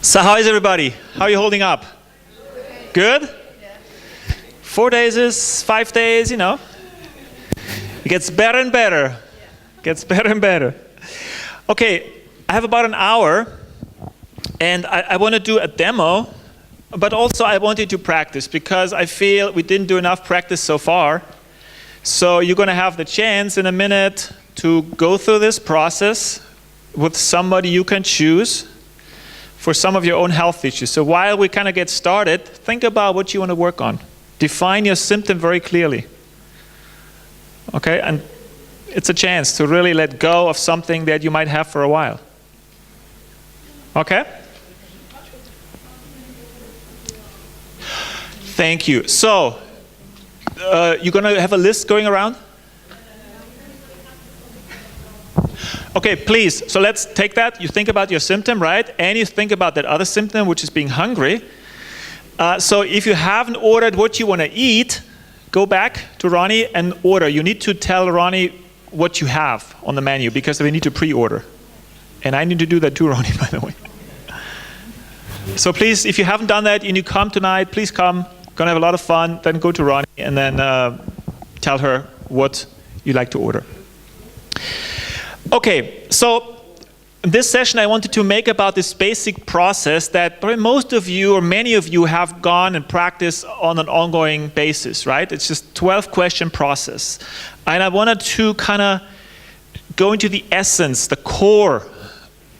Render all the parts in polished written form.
So how is everybody? How are you holding up? Good? 4 days is 5 days, you know. It gets better and better. Gets better and better. Okay, I have about an hour, and I want to do a demo, but also I want you to practice, because I feel we didn't do enough practice so far. So you're going to have the chance in a minute to go through this process with somebody you can choose for some of your own health issues. So while we kind of get started, think about what you want to work on. Define your symptom very clearly. Okay, and it's a chance to really let go of something that you might have for a while. Okay? Thank you. So, you're going to have a list going around? Okay, please. So let's take that. You think about your symptom, right? And you think about that other symptom, which is being hungry. So if you haven't ordered what you want to eat, go back to Ronnie and order. You need to tell Ronnie what you have on the menu, because we need to pre-order. And I need to do that too, Ronnie, by the way. So please, if you haven't done that and you come tonight, please come. Gonna have a lot of fun. Then go to Ronnie and then tell her what you like to order. Okay, so in this session I wanted to make about this basic process that probably most of you or many of you have gone and practiced on an ongoing basis, right? It's just 12-question process. And I wanted to kind of go into the essence, the core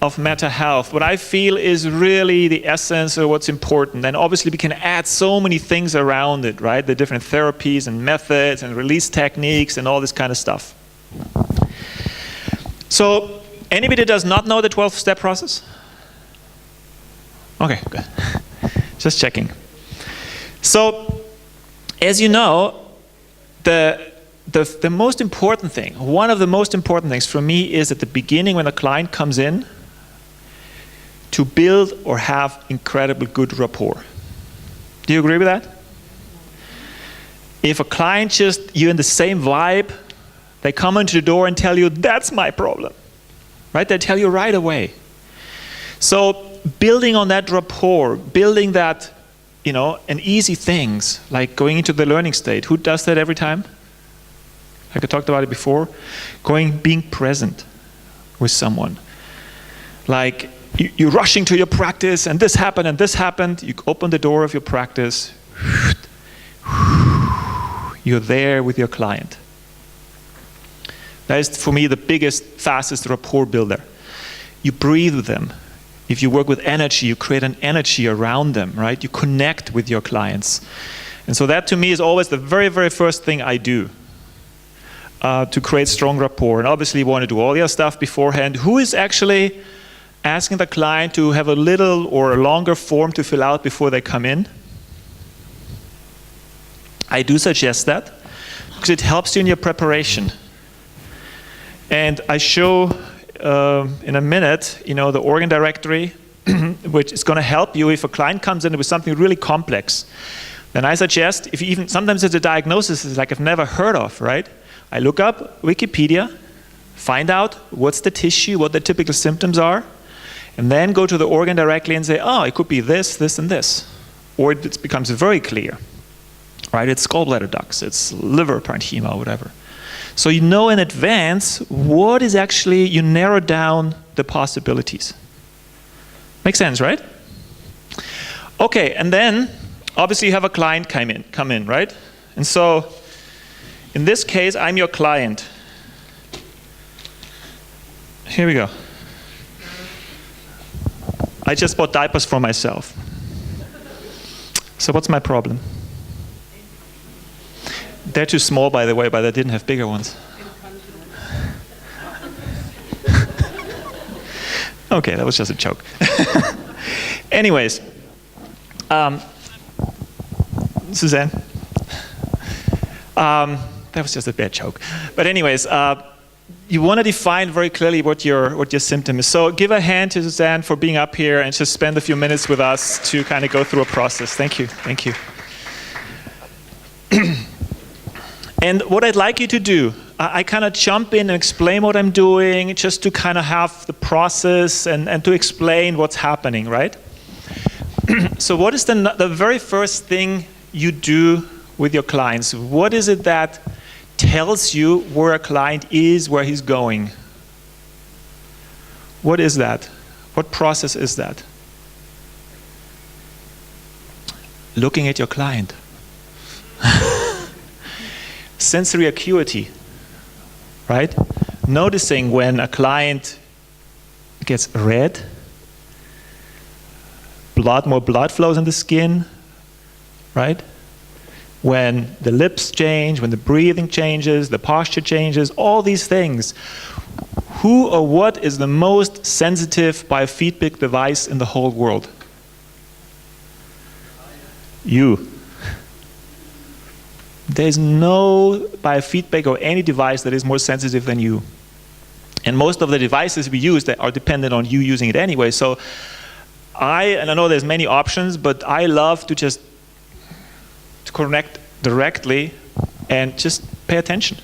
of mental health, what I feel is really the essence of what's important. And obviously we can add so many things around it, right? The different therapies and methods and release techniques and all this kind of stuff. So, anybody does not know the 12-step process? Okay, good. Just checking. So, as you know, the most important thing, one of the most important things for me is at the beginning when a client comes in, to build or have incredibly good rapport. Do you agree with that? If a client you're in the same vibe, they come into the door and tell you, that's my problem, right? They tell you right away. So building on that rapport, building that, you know, and easy things, like going into the learning state. Who does that every time? Like I talked about it before. Being present with someone. Like you're rushing to your practice and this happened. You open the door of your practice. You're there with your client. That is, for me, the biggest, fastest rapport builder. You breathe with them. If you work with energy, you create an energy around them, right? You connect with your clients. And so that, to me, is always the very, very first thing I do to create strong rapport. And obviously, you want to do all your stuff beforehand. Who is actually asking the client to have a little or a longer form to fill out before they come in? I do suggest that, because it helps you in your preparation. And I show in a minute, you know, the organ directory, which is going to help you if a client comes in with something really complex. Then I suggest, if you even sometimes it's a diagnosis is like I've never heard of, right? I look up Wikipedia, find out what's the tissue, what the typical symptoms are, and then go to the organ directly and say, oh, it could be this, this, and this, or it becomes very clear, right? It's gallbladder ducts, it's liver parenchyma, whatever. So you know in advance what is actually, you narrow down the possibilities. Makes sense, right? Okay, and then obviously you have a client come in, right? And so in this case, I'm your client. Here we go. I just bought diapers for myself. So what's my problem? They're too small, by the way, but I didn't have bigger ones. Okay, that was just a joke. Anyways, Suzanne, that was just a bad joke. But anyways, you want to define very clearly what your symptom is. So give a hand to Suzanne for being up here and just spend a few minutes with us to kind of go through a process. Thank you. Thank you. And what I'd like you to do, I kind of jump in and explain what I'm doing, just to kind of have the process and to explain what's happening, right? So what is the very first thing you do with your clients? What is it that tells you where a client is, where he's going? What is that? What process is that? Looking at your client. Sensory acuity, right? Noticing when a client gets red, more blood flows in the skin, right? When the lips change, when the breathing changes, the posture changes, all these things. Who or what is the most sensitive biofeedback device in the whole world? You. There's no biofeedback or any device that is more sensitive than you. And most of the devices we use that are dependent on you using it anyway. So and I know there's many options, but I love to just connect directly and just pay attention,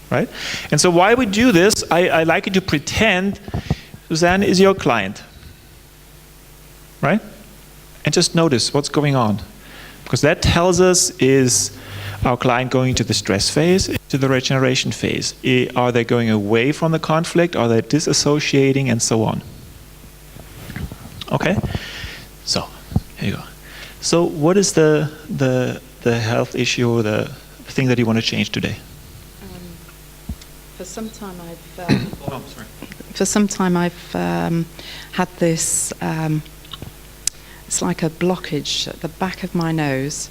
right? And so why we do this, I like you to pretend Suzanne is your client, right? And just notice what's going on. Because that tells us, is our client going to the stress phase, to the regeneration phase? Are they going away from the conflict? Are they disassociating, and so on? Okay? So, here you go. So what is the health issue, or the thing that you want to change today? For some time I've had this, it's like a blockage at the back of my nose,